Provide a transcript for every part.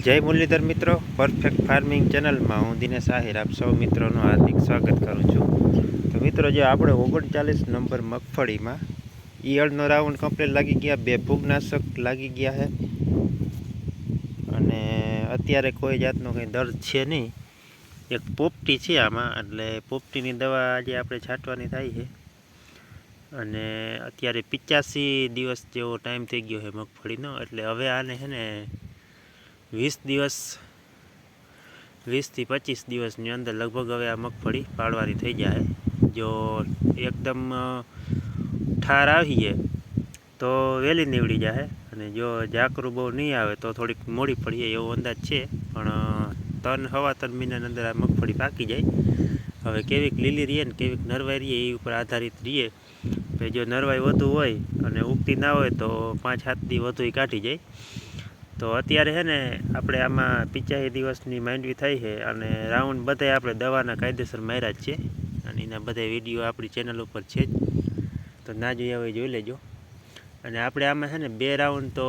જય મુરલીધર મિત્રો, perfect farming ચેનલમાં હું દિનેશ આહિર આપ સૌ મિત્રોનું હાર્દિક સ્વાગત કરું છું। તો મિત્રો, જે આપણે 39 નંબર મગફળીમાં ઈયળનો રાઉન્ડ કમ્પ્લીટ લાગી ગયા, 2 ફૂગનાશક લાગી ગયા છે અને અત્યારે કોઈ જાતનો કંઈ દર્દ છે નહીં। એક પોપટી છે આમાં, એટલે પોપટીની દવા આજે આપણે છાંટવાની થાય છે અને અત્યારે 85 દિવસ જેવો ટાઈમ થઈ ગયો છે મગફળીનો। એટલે હવે આને છે ને 20 થી 25 દિવસની અંદર લગભગ હવે આ મગફળી પાડવાની થઈ જાય। જો એકદમ ઠાર આવીએ તો વહેલી નીવડી જાય અને જો ઝાકરું બહુ નહીં આવે તો થોડીક મોડી પડીએ એવો અંદાજ છે, પણ 3 મહિનાની અંદર આ મગફળી પાકી જાય। હવે કેવીક લીલી રહીએ ને કેવીક નરવાઈ રહીએ એ ઉપર આધારિત રહીએ। જો નરવાઈ વધુ હોય અને ઉગતી ના હોય તો 5-7 દી વધુ કાઢી જાય। તો અત્યારે છે ને આપણે આમાં 85 દિવસની માંડવી થઈ છે અને રાઉન્ડ બધાય આપણે દવાના કાયદેસર માર્યા જ છે અને એના બધા વિડીયો આપણી ચેનલ ઉપર છે જ, તો ના જોયા હોય જોઈ લેજો। અને આપણે આમાં છે ને 2 રાઉન્ડ તો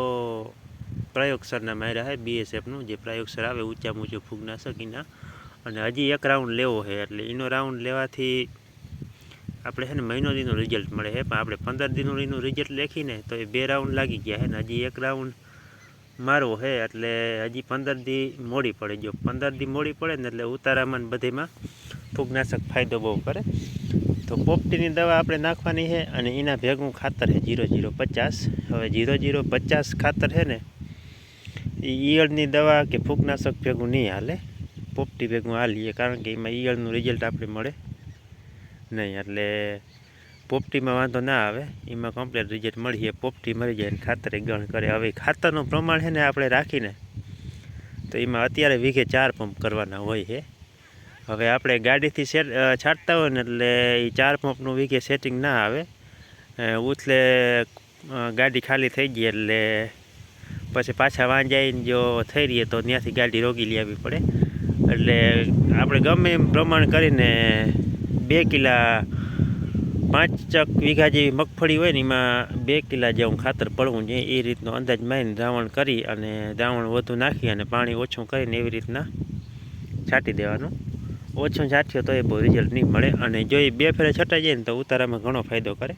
પ્રયોગસરના માર્યા છે, BSFનું જે પ્રયોગસર આવે ઊંચામાં ઊંચું ફૂગનાશક એના, અને હજી 1 રાઉન્ડ લેવો છે। એટલે એનો રાઉન્ડ લેવાથી આપણે છે ને મહિનો દીનું રિઝલ્ટ મળે છે, પણ આપણે 15 દીનું એનું રિઝલ્ટ લેખીને તો એ 2 રાઉન્ડ લાગી ગયા છે ને હજી 1 રાઉન્ડ મારવો છે, એટલે હજી 15 દી મોડી પડે। જો 15 દી મોડી પડે ને એટલે ઉતારામાં બધેમાં ફૂગનાશક ફાયદો બહુ કરે। તો પોપટીની દવા આપણે નાખવાની છે અને એના ભેગું ખાતર છે 0050। હવે 0050 ખાતર છે ને એ ઈયળની દવા કે ફૂગનાશક ભેગું નહીં હાલે, પોપટી ભેગું હાલીએ, કારણ કે એમાં ઈયળનું રિઝલ્ટ આપણે મળે નહીં। એટલે પોપટીમાં વાંધો ના આવે, એમાં કમ્પ્લીટ રિઝલ્ટ મળીએ, પોપટી મરી જાય ને ખાતરે ગણ કરે। હવે ખાતરનું પ્રમાણ છે ને આપણે રાખીને તો એમાં અત્યારે વીઘે 4 પંપ કરવાના હોય છે। હવે આપણે ગાડીથી છાંટતા હોય ને એટલે એ 4 પંપનું વીઘે સેટિંગ ના આવે, ઉથલે ગાડી ખાલી થઈ ગઈ એટલે પછી પાછા વાંજાઈને જો થઈ રહીએ તો ત્યાંથી ગાડી રોકી લેવી પડે। એટલે આપણે ગમે એમ પ્રમાણ કરીને 2 કિલા 5 વીઘા જેવી મગફળી હોય ને એમાં 2 કિલા જેવું ખાતર પડવું જોઈએ, એ રીતનો અંદાજ મારીને દ્રાવણ કરી અને દ્રાવણ વધુ નાખી અને પાણી ઓછું કરીને એવી રીતના છાંટી દેવાનું। ઓછું છાંટ્યો તો એ બહુ રિઝલ્ટ નહીં મળે, અને જો એ 2 ફેરે છટાઈ જાય ને તો ઉતારામાં ઘણો ફાયદો કરે।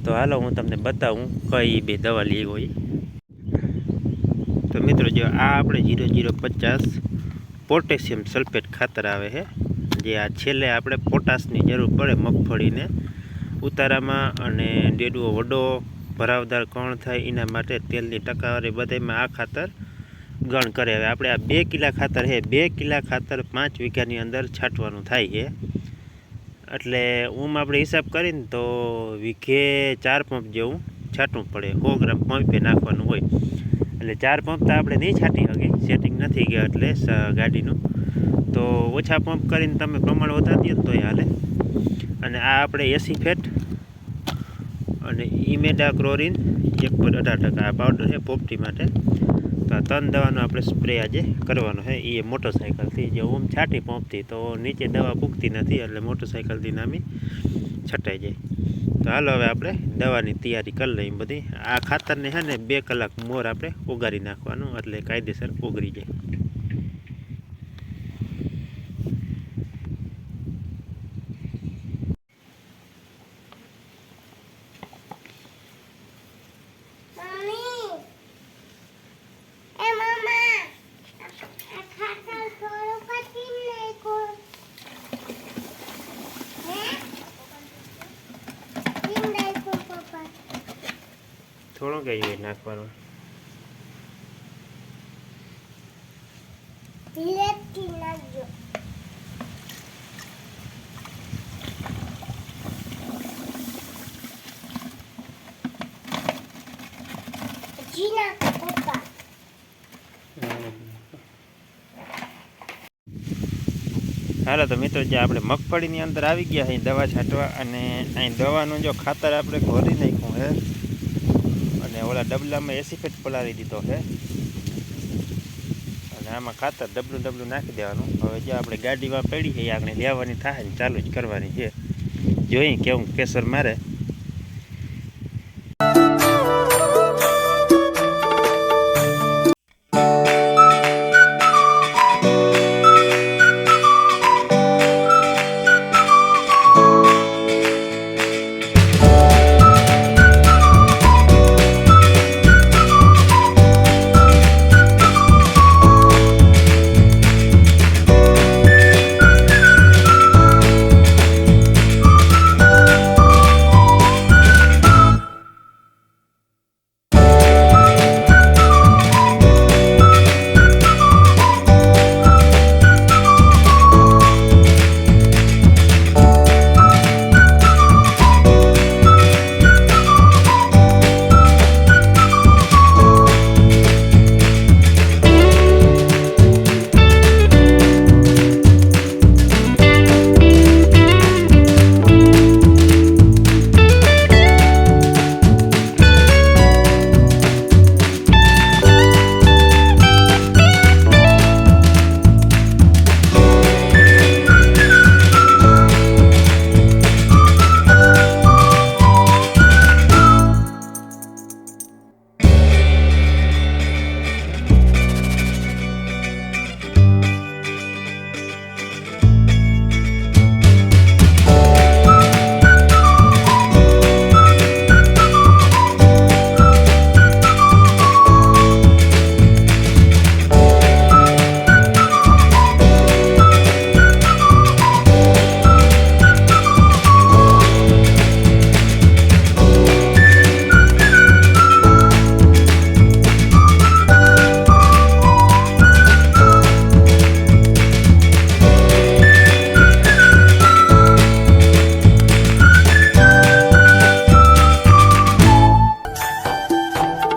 તો હાલો હું તમને બતાવું કઈ 2 દવા લેવી હોય। તો મિત્રો, જો આ આપણે 0050 પોટેશિયમ સલ્ફેટ ખાતર આવે છે, જે આ છેલ્લે આપણે પોટાશની જરૂર પડે મગફળીને ઉતારામાં અને ડેડવો વડો ભરાવદાર કણ થાય એના માટે તેલની ટકાવારી બધામાં આ ખાતર ગણ કરે। હવે આપણે આ 2 કિલા ખાતર છે, 2 કિલા ખાતર 5 વીઘાની અંદર છાંટવાનું થાય છે। એટલે આપણે હિસાબ કરીને તો વીઘે 4 પંપ જેવું છાંટવું પડે, 100 ગ્રામ પંપે નાખવાનું હોય। એટલે 4 પંપ તો આપણે નહીં છાંટી શકીએ, સેટિંગ નથી ગયા એટલે ગાડીનું, તો ઓછા પંપ કરીને તમે પ્રમાણ વધારી દો તો એ હાલે। અને આ આપણે 80 ફેટ અને ઇમેડાક્લોરીન 1.18% આ પાવડર છે પોપટી માટે। તો આ 3 દવાનો આપણે સ્પ્રે આજે કરવાનો છે, એ મોટરસાઇકલથી જે છાંટી પંપથી તો નીચે દવા પૂગતી નથી, એટલે મોટરસાઇકલથી નામી છટાઈ જાય। તો હાલો હવે આપણે દવાની તૈયારી કરી લઈએ બધી। આ ખાતરને છે ને 2 કલાક મોર આપણે ઓગાળી નાખવાનું, એટલે કાયદેસર ઓગળી જાય। થોડો કઈ નાખવાનો, હાલો તો મિત્રો, જે આપણે મગફળીની અંદર આવી ગયા છે દવા છાંટવા, અને અહીં દવાનું જો ખાતર આપણે ઘોરી નાખ્યું છે અને ઓલા ડબલામાં 80 ફેટ પલાળી દીધો છે અને આમાં ખાતર ડબલું નાખી દેવાનું। હવે જો આપણે ગાડીમાં પડી છે, આપણે લેવાની થાય ને ચાલુ જ કરવાની છે, જોઈએ કેવું પ્રેશર મારે।